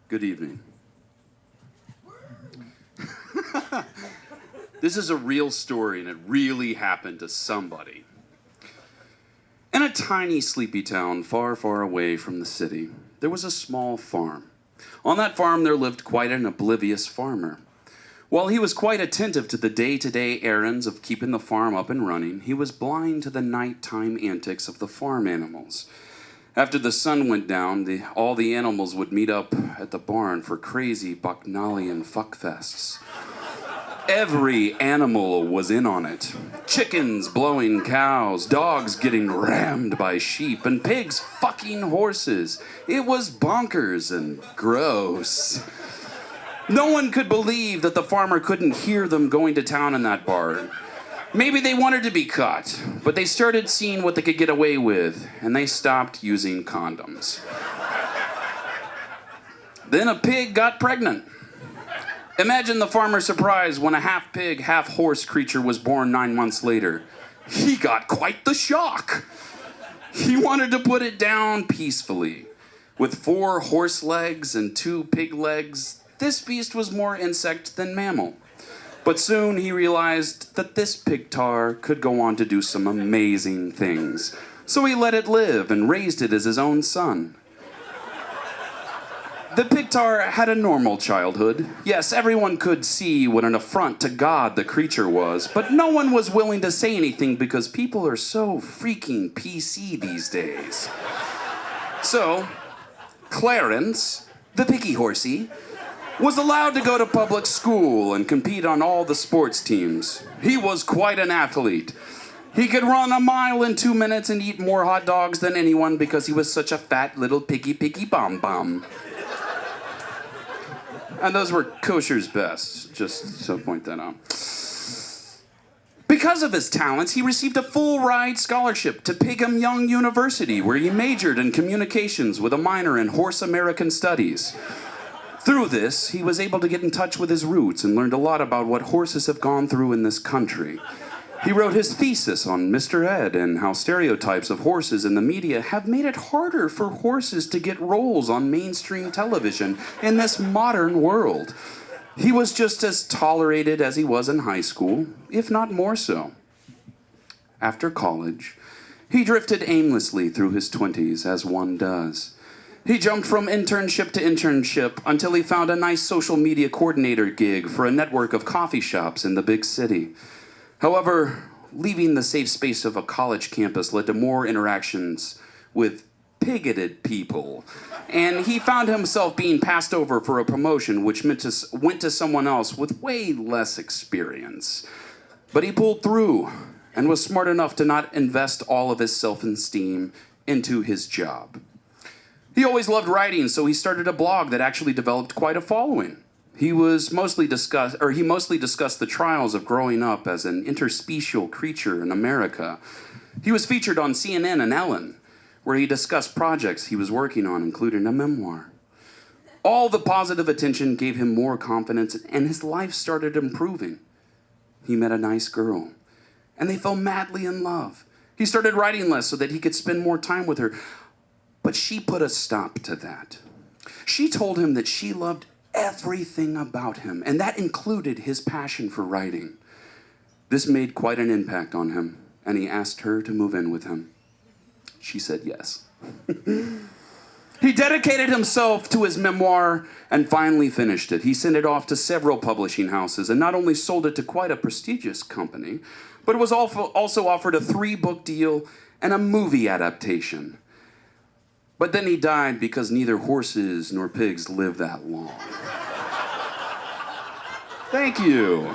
Good evening. This is a real story, and it really happened to somebody. In a tiny, sleepy town far, far away from the city, there was a small farm. On that farm, there lived quite an oblivious farmer. While he was quite attentive to the day-to-day errands of keeping the farm up and running, he was blind to the nighttime antics of the farm animals. After the sun went down, all the animals would meet up at the barn for crazy Bacchanalian fuckfests. Every animal was in on it. Chickens blowing cows, dogs getting rammed by sheep, and pigs fucking horses. It was bonkers and gross. No one could believe that the farmer couldn't hear them going to town in that barn. Maybe they wanted to be caught, but they started seeing what they could get away with, and they stopped using condoms. Then a pig got pregnant. Imagine the farmer's surprise when a half-pig, half-horse creature was born 9 months later. He got quite the shock. He wanted to put it down peacefully. With 4 horse legs and 2 pig legs, this beast was more insect than mammal. But soon he realized that this Pigtaur could go on to do some amazing things. So he let it live and raised it as his own son. The Pigtaur had a normal childhood. Yes, everyone could see what an affront to God the creature was, but no one was willing to say anything because people are so freaking PC these days. So, Clarence, the picky horsey, was allowed to go to public school and compete on all the sports teams. He was quite an athlete. He could run a mile in 2 minutes and eat more hot dogs than anyone because he was such a fat little piggy bum. And those were kosher's best, just to point that out. Because of his talents, he received a full-ride scholarship to Brigham Young University, where he majored in communications with a minor in Horse American Studies. Through this, he was able to get in touch with his roots and learned a lot about what horses have gone through in this country. He wrote his thesis on Mr. Ed and how stereotypes of horses in the media have made it harder for horses to get roles on mainstream television in this modern world. He was just as tolerated as he was in high school, if not more so. After college, he drifted aimlessly through his 20s, as one does. He jumped from internship to internship until he found a nice social media coordinator gig for a network of coffee shops in the big city. However, leaving the safe space of a college campus led to more interactions with bigoted people, and he found himself being passed over for a promotion which went to someone else with way less experience. But he pulled through and was smart enough to not invest all of his self-esteem into his job. He always loved writing, so he started a blog that actually developed quite a following. He mostly discussed the trials of growing up as an interspecial creature in America. He was featured on CNN and Ellen, where he discussed projects he was working on, including a memoir. All the positive attention gave him more confidence, and his life started improving. He met a nice girl, and they fell madly in love. He started writing less so that he could spend more time with her. But she put a stop to that. She told him that she loved everything about him, and that included his passion for writing. This made quite an impact on him, and he asked her to move in with him. She said yes. He dedicated himself to his memoir and finally finished it. He sent it off to several publishing houses and not only sold it to quite a prestigious company, but was also offered a 3-book deal and a movie adaptation. But then he died because neither horses nor pigs live that long. Thank you.